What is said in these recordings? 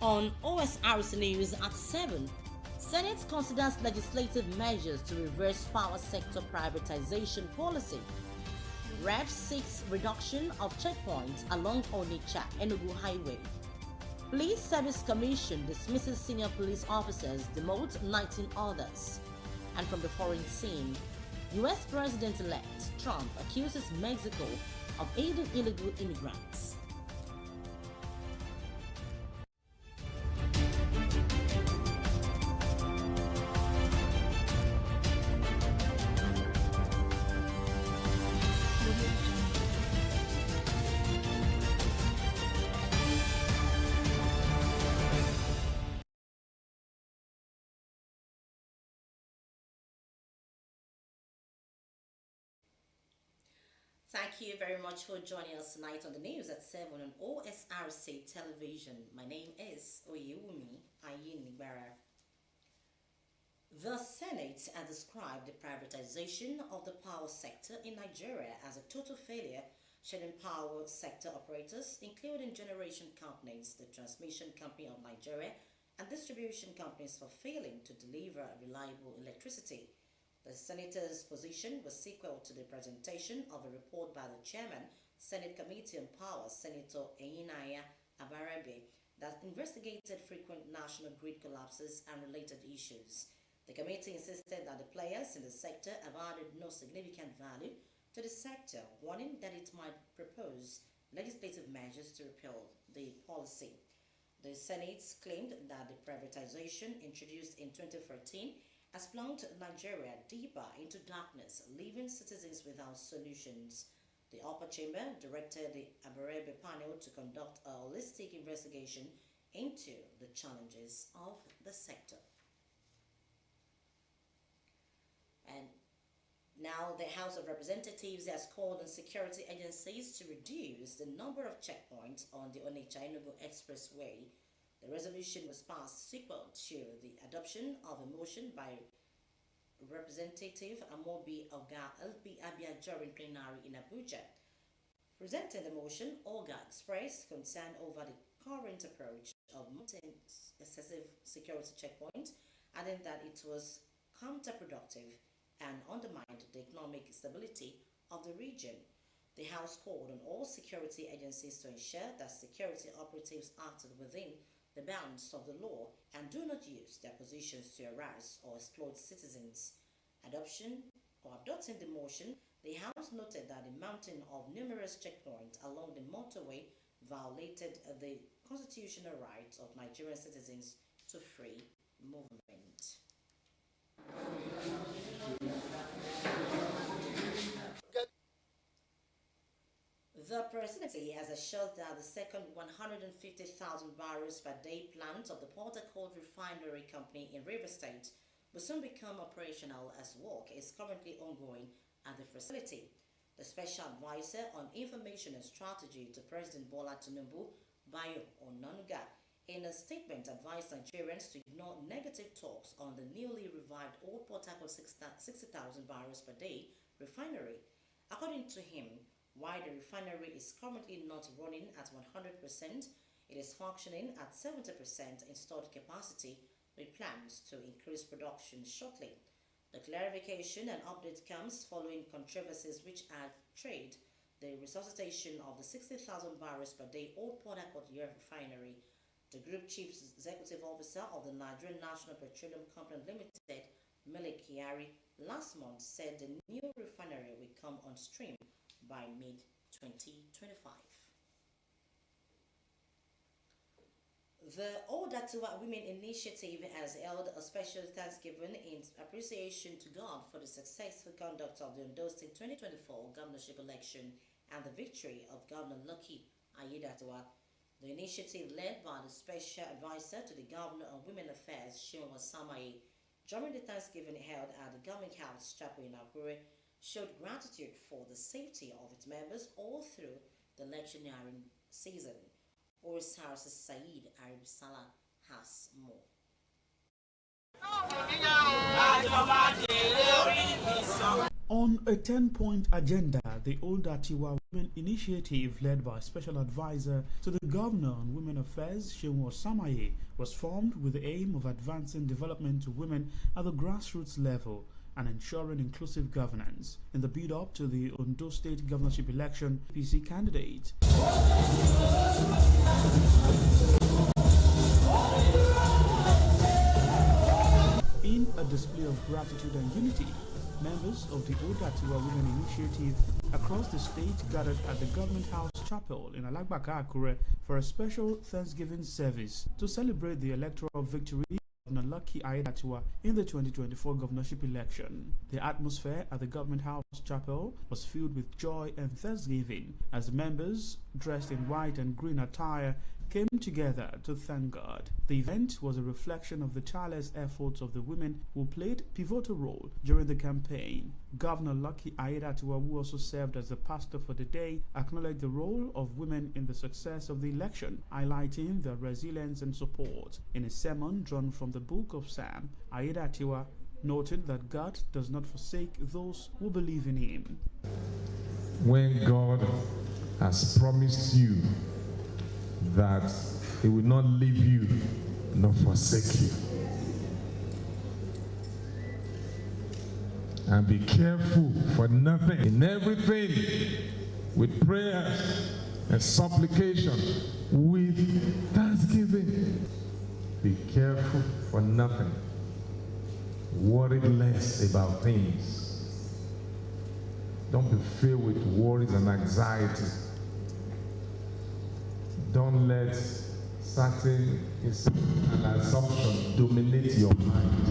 On OSRC News at 7, Senate considers legislative measures to reverse power sector privatization policy. Rep seeks reduction of checkpoints along Onitsha-Enugu Highway. Police Service Commission dismisses senior police officers, demotes 19 others. And from the foreign scene, U.S. President-elect Trump accuses Mexico of aiding illegal immigrants. Thank you very much for joining us tonight on the news at 7 on OSRC television. My name is Oyewumi Ayinigbara. The Senate has described the privatization of the power sector in Nigeria as a total failure, shedding power sector operators, including generation companies, the transmission company of Nigeria, and distribution companies for failing to deliver reliable electricity. The senator's position was sequel to the presentation of a report by the chairman, Senate Committee on Power, Senator Eyinaya Abarebe, that investigated frequent national grid collapses and related issues. The committee insisted that the players in the sector have added no significant value to the sector, warning that it might propose legislative measures to repeal the policy. The Senate claimed that the privatization introduced in 2013 has plunged Nigeria deeper into darkness, leaving citizens without solutions. The upper chamber directed the Abarebe panel to conduct a holistic investigation into the challenges of the sector. And now the House of Representatives has called on security agencies to reduce the number of checkpoints on the Onitsha-Enugu Expressway. The resolution was passed sequel to the adoption of a motion by Representative Amobi Oga LP Abia during plenary in Abuja. Presenting the motion, Oga expressed concern over the current approach of mounting excessive security checkpoints, adding that it was counterproductive and undermined the economic stability of the region. The House called on all security agencies to ensure that security operatives acted within the bounds of the law and do not use their positions to harass or exploit citizens. Adopting the motion, the House noted that the mounting of numerous checkpoints along the motorway violated the constitutional rights of Nigerian citizens to free movement. The presidency has assured that the second 150,000 barrels per day plant of the Port Harcourt Refinery Company in Rivers State will soon become operational as work is currently ongoing at the facility. The Special Advisor on Information and Strategy to President Bola Tinubu, Bayo Onanuga, in a statement advised Nigerians to ignore negative talks on the newly revived Old Port Harcourt 60,000 barrels per day refinery. According to him, while the refinery is currently not running at 100%, it is functioning at 70% installed capacity with plans to increase production shortly. The clarification and update comes following controversies which have triggered the resuscitation of the 60,000 barrels per day Old Port Harcourt refinery. The Group Chief Executive Officer of the Nigerian National Petroleum Company Limited, Mele Kyari, last month said the new refinery will come on stream by mid-2025. The Odatuwa Women Initiative has held a special Thanksgiving in appreciation to God for the successful conduct of the Ondo State 2024 governorship election and the victory of Governor Lucky Aiyedatiwa. The initiative, led by the Special Advisor to the Governor of Women Affairs, Shion Samaye, during the Thanksgiving held at the Government House Chapel in Akure, showed gratitude for the safety of its members all through the electioneering season. Osrc Saeed Aribsala has more. On a 10-point agenda, the Older Tiwa Women Initiative, led by Special Advisor to the Governor on Women Affairs, Seun Samaye, was formed with the aim of advancing development to women at the grassroots level and ensuring inclusive governance. In the build-up to the Ondo State governorship election, PC candidate in a display of gratitude and unity, members of the Older Tiwa Women Initiative across the state gathered at the Government House Chapel in Alagbaka, Akure for a special Thanksgiving service to celebrate the electoral victory of Governor Lucky Aiyedatiwa in the 2024 governorship election. The atmosphere at the Government House Chapel was filled with joy and thanksgiving as members, dressed in white and green attire, came together to thank God. The event was a reflection of the tireless efforts of the women who played a pivotal role during the campaign. Governor Lucky Aiyedatiwa, who also served as the pastor for the day, acknowledged the role of women in the success of the election, highlighting their resilience and support. In a sermon drawn from the book of Psalm, Aiyedatiwa noted that God does not forsake those who believe in Him. When God has promised you that He will not leave you nor forsake you, and be careful for nothing, in everything with prayers and supplication with thanksgiving. Be careful for nothing, worry less about things. Don't be filled with worries and anxiety. Don't let certain and assumptions dominate your mind.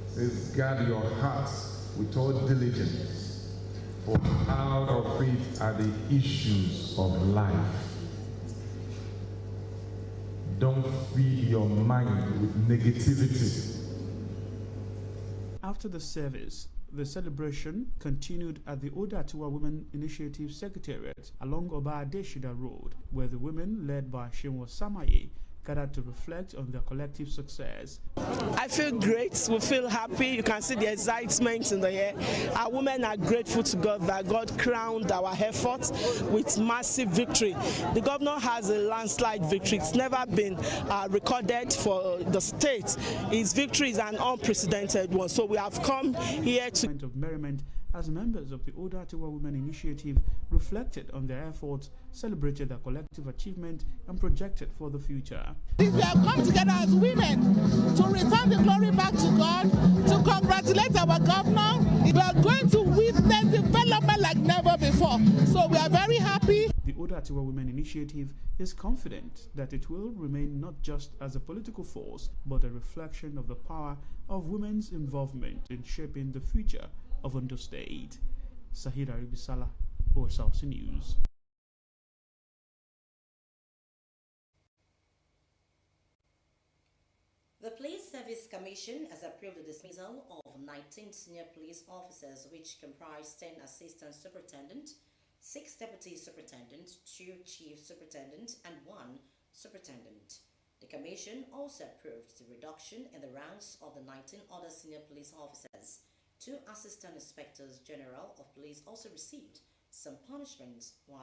It says, guard your heart with all diligence, for out of it are the issues of life. Don't feed your mind with negativity. After the service, the celebration continued at the Older Tiwa Women Initiative Secretariat along Oba Adeshida Road, where the women, led by Seun Samaye, gathered to reflect on their collective success. I feel great. We feel happy. You can see the excitement in the air. Our women are grateful to God that God crowned our efforts with massive victory. The governor has a landslide victory. It's never been recorded for the state. His victory is an unprecedented one. So we have come here to of merriment as members of the Older Tiwa Women Initiative reflected on their efforts, celebrated their collective achievement, and projected for the future. We have come together as women to return the glory back to God, to congratulate our governor. We are going to witness development like never before. So we are very happy. The Older Tiwa Women Initiative is confident that it will remain not just as a political force, but a reflection of the power of women's involvement in shaping the future of Ondo State. Sahid Aribisala, Osrc News. The Police Service Commission has approved the dismissal of 19 senior police officers, which comprise 10 assistant superintendents, 6 deputy superintendents, 2 chief superintendents, and 1 superintendent. The Commission also approved the reduction in the ranks of the 19 other senior police officers. 2 Assistant Inspectors General of Police also received some punishments. 1,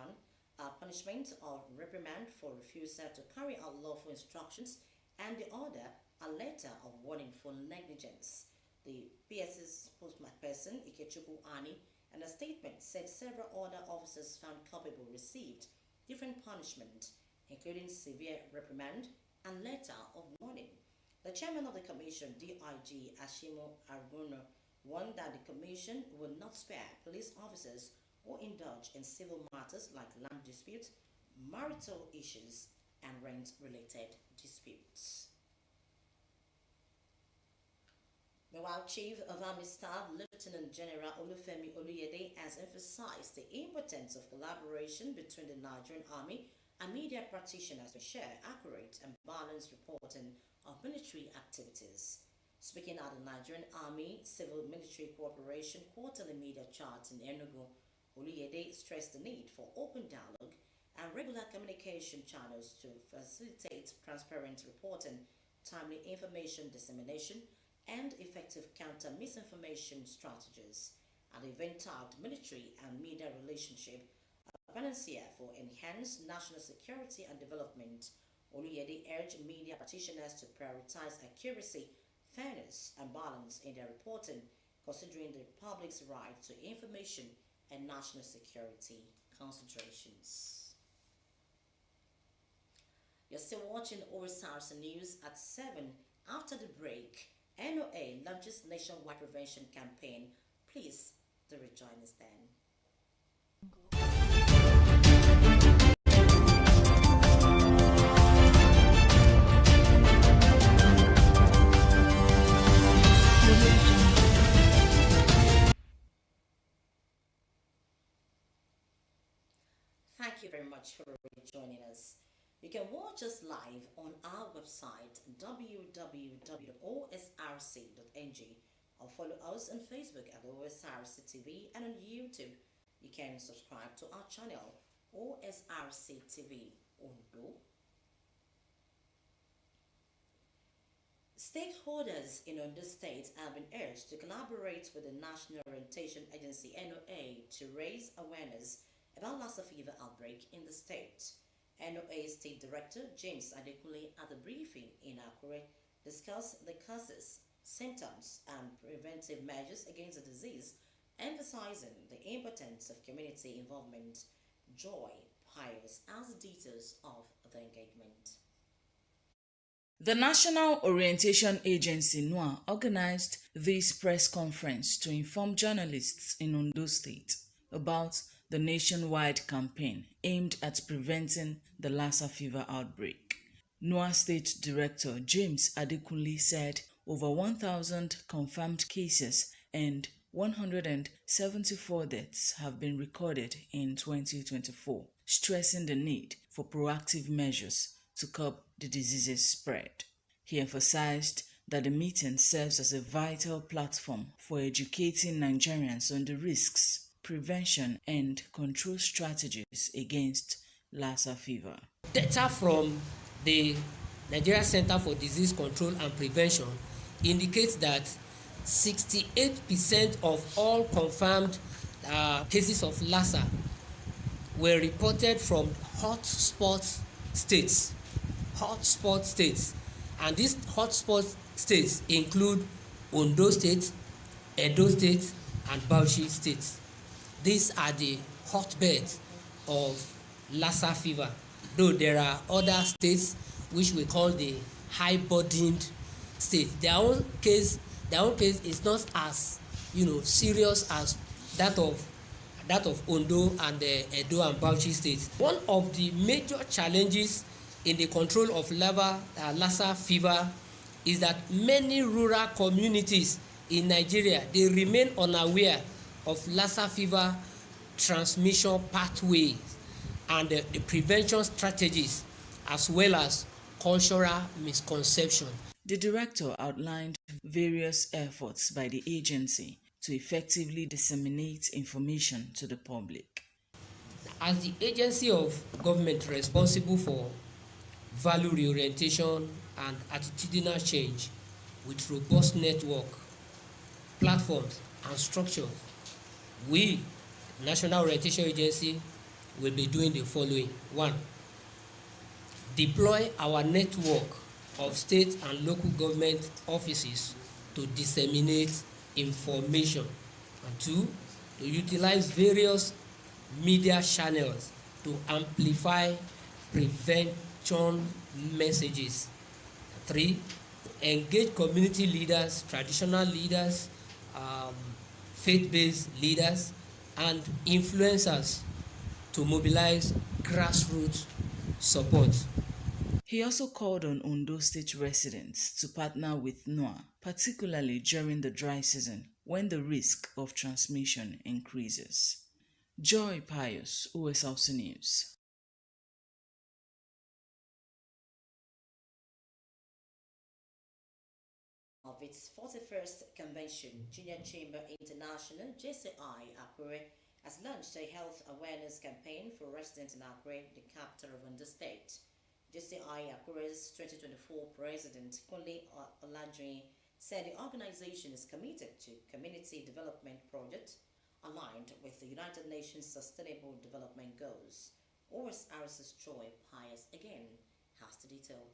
a punishment of reprimand for refusal to carry out lawful instructions, and the other, a letter of warning for negligence. The PS's spokesperson, Ikechukwu Ani, in a statement said several other officers found culpable received different punishment, including severe reprimand and letter of warning. The chairman of the commission, DIG Ashimo Arguno, warned that the commission will not spare police officers who indulge in civil matters like land disputes, marital issues, and rent-related disputes. Meanwhile, Chief of Army Staff Lieutenant General Olufemi Oluyede has emphasized the importance of collaboration between the Nigerian Army and media practitioners to share accurate and balanced reporting of military activities. Speaking at the Nigerian Army Civil Military Cooperation Quarterly Media Chart in Enugu, Oluyede stressed the need for open dialogue and regular communication channels to facilitate transparent reporting, timely information dissemination, and effective counter-misinformation strategies. At the event tagged Military and Media Relationship, a panacea for enhanced national security and development, Oluyede urged media practitioners to prioritize accuracy, fairness, and balance in their reporting, considering the public's right to information and national security considerations. You're still watching Osrc News at 7. After the break, NOA launches nationwide prevention campaign. Please do rejoin us then. Thank you very much for joining us. You can watch us live on our website www.osrc.ng or follow us on Facebook at OSRC TV, and on YouTube you can subscribe to our channel OSRC TV Ondo. Stakeholders in Ondo State have been urged to collaborate with the National Orientation Agency NOA to raise awareness about Lassa fever outbreak in the state. NOA State Director James Adekunle at a briefing in Akure discussed the causes, symptoms, and preventive measures against the disease, emphasizing the importance of community involvement. Joy Pius has the details of the engagement. The National Orientation Agency NOA organized this press conference to inform journalists in Ondo State about the nationwide campaign aimed at preventing the Lassa fever outbreak. NOA State Director James Adekunle said over 1,000 confirmed cases and 174 deaths have been recorded in 2024, stressing the need for proactive measures to curb the disease's spread. He emphasized that the meeting serves as a vital platform for educating Nigerians on the risks, prevention, and control strategies against Lassa fever. Data from the Nigeria Center for Disease Control and Prevention indicates that 68% of all confirmed cases of Lassa were reported from hotspot states. And these hotspot states include Ondo State, Edo State, and Bauchi State. These are the hotbeds of Lassa fever, though there are other states which we call the high-burdened states. Their own case is not as serious as that of Ondo and Edo and Bauchi states. One of the major challenges in the control of Lassa fever is that many rural communities in Nigeria, they remain unaware of Lassa fever transmission pathways and the prevention strategies, as well as cultural misconception. The director outlined various efforts by the agency to effectively disseminate information to the public. As the agency of government responsible for value reorientation and attitudinal change with robust network, platforms, and structures, we, National Orientation Agency, will be doing the following. 1. Deploy our network of state and local government offices to disseminate information. And 2. To utilize various media channels to amplify prevention messages. 3. Engage community leaders, traditional leaders, faith-based leaders, and influencers to mobilize grassroots support. He also called on Ondo State residents to partner with NOA, particularly during the dry season when the risk of transmission increases. Joy Pius, Osrc News. Of its 41st Convention, Junior Chamber International JCI Akure has launched a health awareness campaign for residents in Akure, the capital of Ondo State. JCI Akure's 2024 President Kunle Oladrin said the organization is committed to community development projects aligned with the United Nations Sustainable Development Goals. Osrc's Joy Pius again has the detail.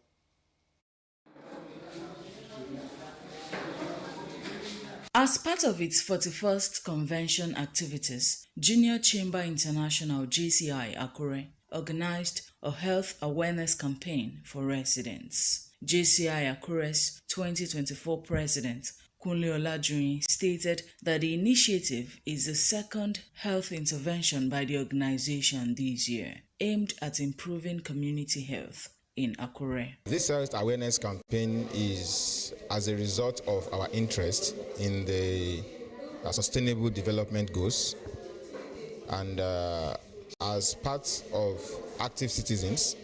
As part of its 41st convention activities, Junior Chamber International JCI Akure organized a health awareness campaign for residents. JCI Akure's 2024 president, Kunle Olajuyin, stated that the initiative is the second health intervention by the organization this year, aimed at improving community health in Akure. This health awareness campaign is as a result of our interest in the Sustainable Development Goals, and as part of active citizens,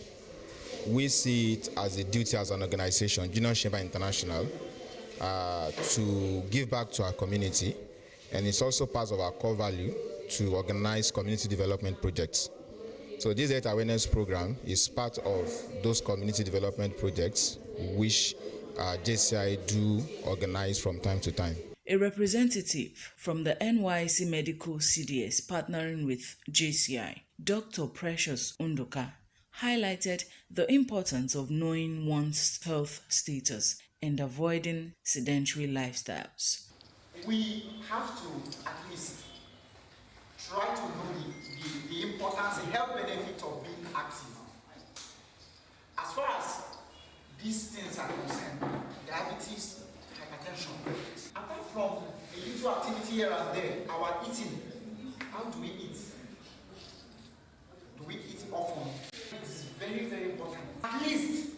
we see it as a duty as an organization, Junior Chamber International, to give back to our community, and it's also part of our core value to organize community development projects. So this health awareness program is part of those community development projects which JCI do organize from time to time. A representative from the NYC Medical CDS partnering with JCI, Dr. Precious Undoka, highlighted the importance of knowing one's health status and avoiding sedentary lifestyles. We have to at least try to know the importance, the health benefit of being active. As far as these things are concerned, diabetes, hypertension, apart from a little activity here and there, our eating, how do we eat? Do we eat often? It is very, very important. At least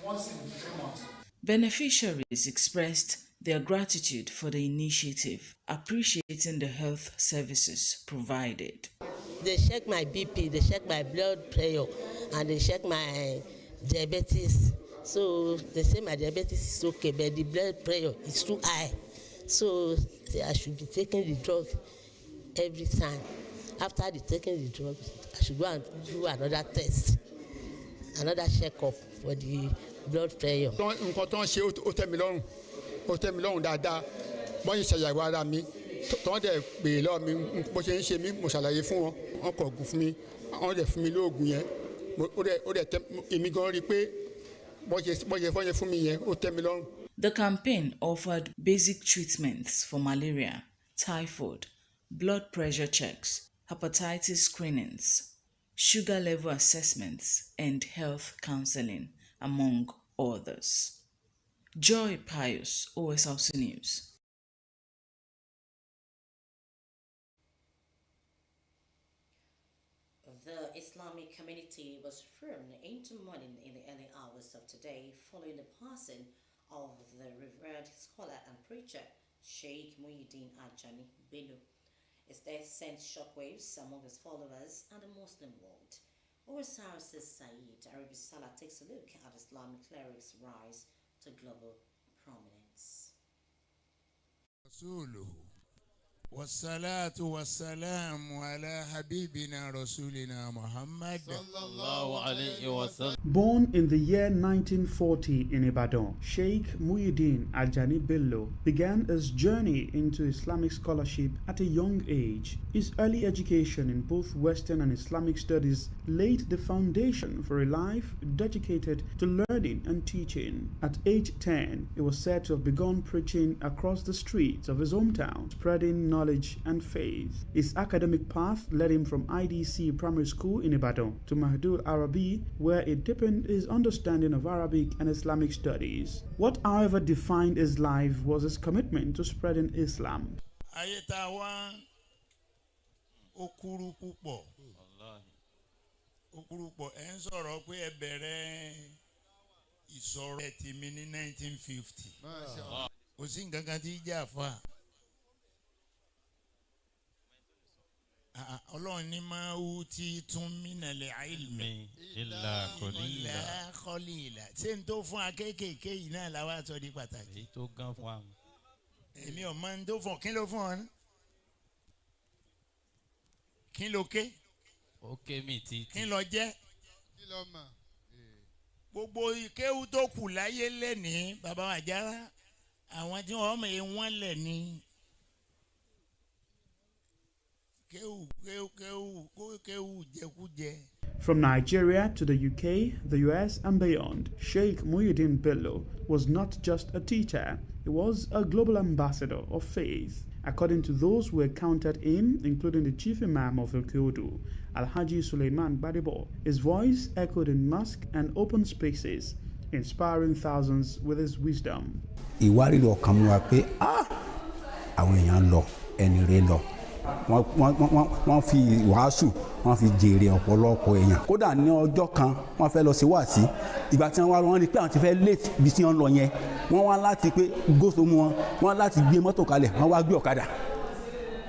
once in 3 months. Beneficiaries expressed their gratitude for the initiative, appreciating the health services provided. They check my BP, they check my blood pressure, and they check my diabetes. So they say my diabetes is okay, but the blood pressure is too high. So I should be taking the drug every time. After taking the drug, I should go and do another test, another checkup for the blood pressure. Ó tẹ́ mi lọ́rùn dáadáa bọ́n yìí ṣàyẹ̀wò ara mi tọ́wọ́n dẹ̀ pè lọ́ọ̀ mi bó ṣe ń ṣe mí mo ṣàlàyé fún wọn wọ́n kọ̀ ògùn fún mi wọ́n dẹ̀ fún mi lóògùn yẹn ó dẹ̀ tẹ́ èmi gan rí i pé bọ́n ṣe fọ́yẹ fún mi yẹn ó tẹ́ mi lọ́rùn. The campaign offered basic treatments for malaria, typhoid, blood pressure checks, hepatitis screenings, sugar level assessments, and health counseling, among others. Joy Pius, Osrc News. The Islamic community was thrown into mourning in the early hours of today following the passing of the revered scholar and preacher Sheikh Muhyiddin Ajani Bello. His death sent shockwaves among his followers and the Muslim world. Osrc's Saeed Arabisala takes a look at Islamic clerics' rise to global prominence. والصلاة والسلام على حبيبنا رسولنا محمد صلى الله عليه وسلم. Born in the year 1940 in Ibadan, Sheikh Muhyiddin Ajani Bello began his journey into Islamic scholarship at a young age. His early education in both Western and Islamic studies laid the foundation for a life dedicated to learning and teaching. At age 10, he was said to have begun preaching across the streets of his hometown, spreading knowledge and faith. His academic path led him from IDC Primary School in Ibadan to Mahdul Arabi, where he deepened his understanding of Arabic and Islamic studies. What, however, defined his life was his commitment to spreading Islam. Ìsọ̀rọ̀ ẹ̀ tì mí ní 1950. Kò sí nǹkan kan tí ìjà fà. Ọlọ́run ní máa wú tí tún mí nàlẹ́ àìlmẹ̀. Ìlà kọ̀lìlà. Ṣé n tó fún akékèké yìí náà la wá sọ di pàtàkì? Èyí tó gán fún wa. Èmi ò mọ n tó fún ọ. Kí ló fún ọ? Kí ló ké? Ó ké mi títí. Kí ló jẹ́? Kí ló mọ̀? gbogbo kéwú tó kù láyé lẹ́nìí bàbá Àjàrà àwọn tí wọ́n mọ̀ ẹ́ wọ́n lẹ̀ ní kéwú jẹkújẹ. From Nigeria to the UK, the US and beyond, Sheikh Muyideen Bello was not just a teacher, he was a global ambassador of faith. According to those who encountered him, including the chief imam of Okeodo, Alhaji Suleiman Badibo, his voice echoed in mosque and open spaces, inspiring thousands with his wisdom. Ìwárìrì ọkàn mú wa pé àwọn èèyàn lọ ẹni rẹ lọ wọ́n fi wàásù wọ́n fi jèrè ọ̀pọ̀lọpọ̀ èèyàn kódà ní ọjọ́ kan wọ́n fẹ́ lọ sí wàásí ìgbà tí wọ́n rí pé àwọn ti fẹ́ late bí tí wọ́n lọ yẹn wọ́n wá láti pé góòsò mú wọn láti gbé mọ́tò kalẹ̀ wọ́n wá gbé ọ̀kadà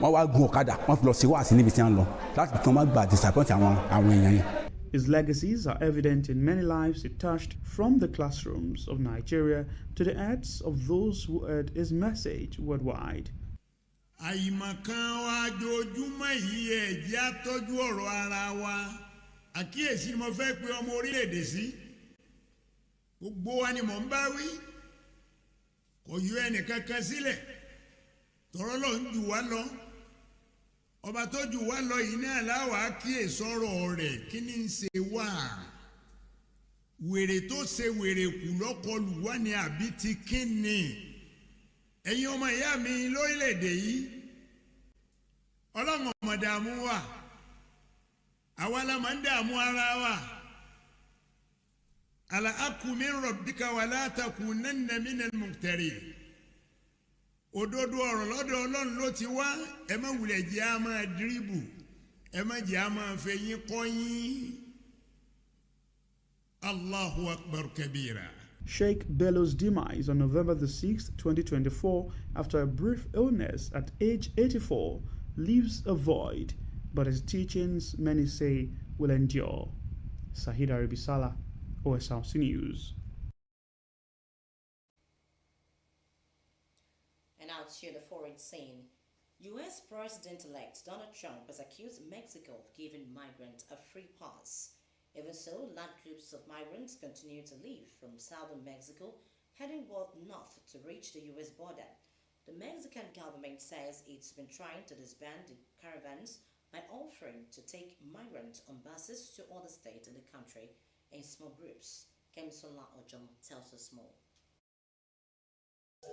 wọ́n wá gun ọ̀kadà wọ́n fi lọ sí wàásí níbi tí wọ́n lọ láti fi kí wọ́n má gba disappoint àwọn èèyàn yẹn. His legacies are evident in many lives he touched, from the classrooms of Nigeria to the hearts of those who heard his message worldwide. Àyìmọ̀kan wa jojúmọ́ yìí ẹ̀jẹ̀ àtọ́jú ọ̀rọ̀ ara wa àkíyèsí ni mo fẹ́ pe ọmọ orílẹ̀-èdè sí gbogbo wa ni mò ń bá wí kò yọ ẹnìkankan sílẹ̀ tọrọ lọ ń jù wá lọ ọba tó jù wá lọ yìí náà láwàá kíyèsí ọ̀rọ̀ rẹ̀ kí ni ń ṣe wá wèrè tó ṣe wèrè kù lọ́kọlù wá ní àbí ti kí ni. Ẹ̀yin ọmọ ìyá mi lórílẹ̀‐èdè yìí ọlọ́run ọmọ dààmú wa àwa la máa ń dààmú ara wa ala aku min rabbika wala takunanna minal mumtarin òdodo ọ̀rọ̀ lọ́dọ̀ ọlọ́run ló ti wá ẹ má wulẹ̀ jẹ́ a máa dírìbù ẹ má jẹ́ a máa fẹ̀yìn kọ́yìn Allahu akbar kabira. Sheikh Bello's demise on November the 6th, 2024, after a brief illness at age 84, leaves a void, but his teachings, many say, will endure. Sahid Arabisala, OSRC News. And now to the foreign scene. U.S. President-elect Donald Trump has accused Mexico of giving migrants a free pass. Even so, large groups of migrants continue to leave from southern Mexico, heading north to reach the U.S. border. The Mexican government says it's been trying to disband the caravans by offering to take migrants on buses to other states in the country in small groups. Kemisola Ojom tells us more.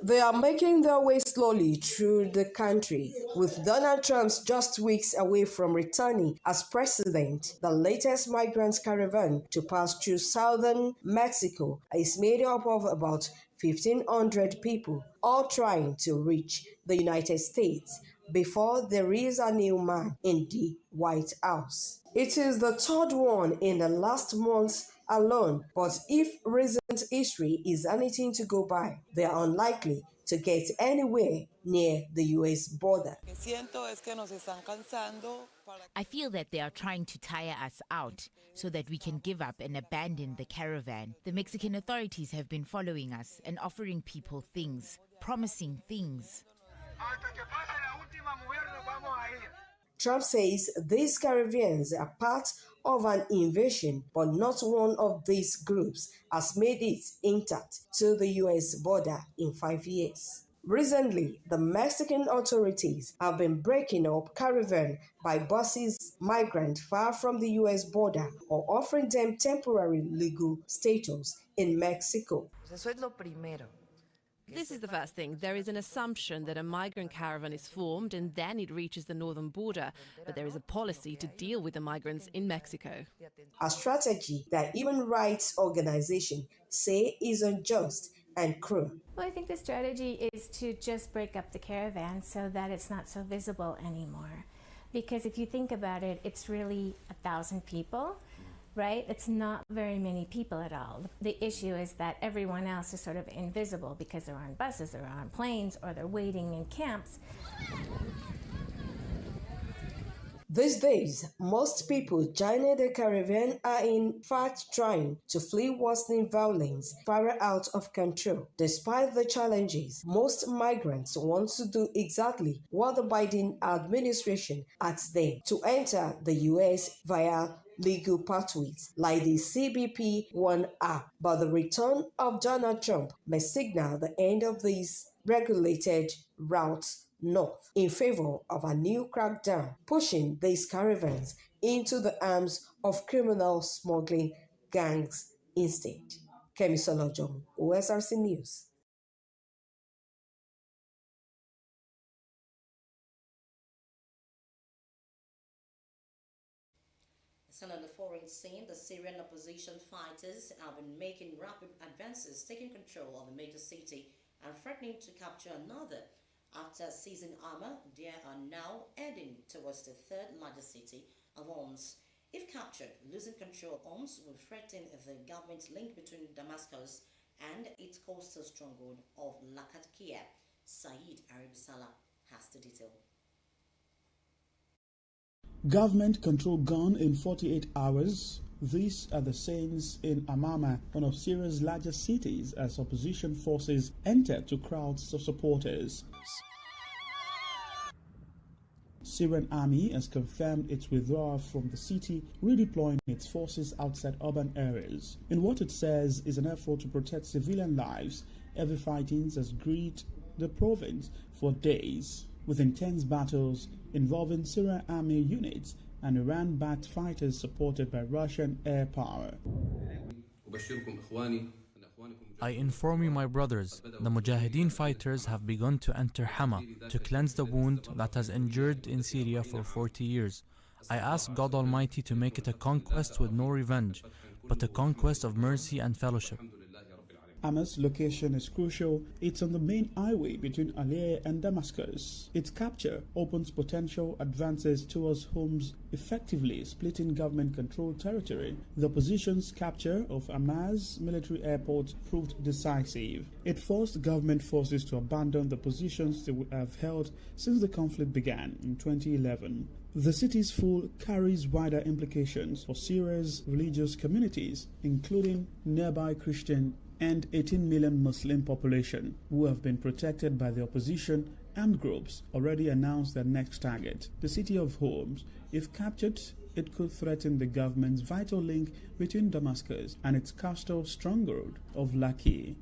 They are making their way slowly through the country, with Donald Trump just weeks away from returning as president. The latest migrant caravan to pass through southern Mexico is made up of about 1,500 people, all trying to reach the United States before there is a new man in the White House. It is the third one in the last month alone, but if recent history is anything to go by, they are unlikely to get anywhere near the U.S. border. I feel that they are trying to tire us out so that we can give up and abandon the caravan. The Mexican authorities have been following us and offering people things, promising things. Trump says these caravans are part of an invasion, but not one of these groups has made it intact to the U.S. border in 5 years. Recently, the Mexican authorities have been breaking up caravan by buses migrants far from the U.S. border or offering them temporary legal status in Mexico. This is the first thing. There is an assumption that a migrant caravan is formed and then it reaches the northern border, but there is a policy to deal with the migrants in Mexico. A strategy that human rights organizations say is unjust and cruel. Well, I think the strategy is to just break up the caravan so that it's not so visible anymore. Because if you think about it, it's really 1,000 people. Right? It's not very many people at all. The issue is that everyone else is sort of invisible because they're on buses, they're on planes, or they're waiting in camps. These days, most people joining the caravan are in fact trying to flee worsening violence far out of control. Despite the challenges, most migrants want to do exactly what the Biden administration asks them, to enter the U.S. via legal pathways like the CBP One app. But the return of Donald Trump may signal the end of these regulated routes north in favor of a new crackdown, pushing these caravans into the arms of criminal smuggling gangs instead. Kemi Solojom, Osrc News. So on the foreign scene, the Syrian opposition fighters have been making rapid advances, taking control of a major city and threatening to capture another. After seizing armor, they are now heading towards the third largest city of Homs. If captured, losing control of Homs will threaten the government link between Damascus and its coastal stronghold of Latakia. Saeed Arabisala has the detail. Government control gone in 48 hours. These are the scenes in Amama, one of Syria's largest cities, as opposition forces entered to crowds of supporters. Syrian army has confirmed its withdrawal from the city, redeploying its forces outside urban areas. In what it says is an effort to protect civilian lives, heavy fighting has gripped the province for days, with intense battles involving Syrian army units and Iran-backed fighters supported by Russian air power. I inform you, my brothers, the Mujahideen fighters have begun to enter Hama to cleanse the wound that has endured in Syria for 40 years. I ask God Almighty to make it a conquest with no revenge, but a conquest of mercy and fellowship. Hama's location is crucial. It's on the main highway between Aleppo and Damascus. Its capture opens potential advances towards Homs, effectively splitting government-controlled territory. The opposition's capture of Hama's military airport proved decisive. It forced government forces to abandon the positions they would have held since the conflict began in 2011. The city's fall carries wider implications for Syria's religious communities, including nearby Christian and 18 million Muslim population, who have been protected by the opposition. Armed groups already announced their next target, the city of Homs. If captured, it could threaten the government's vital link between Damascus and its coastal stronghold of Latakia.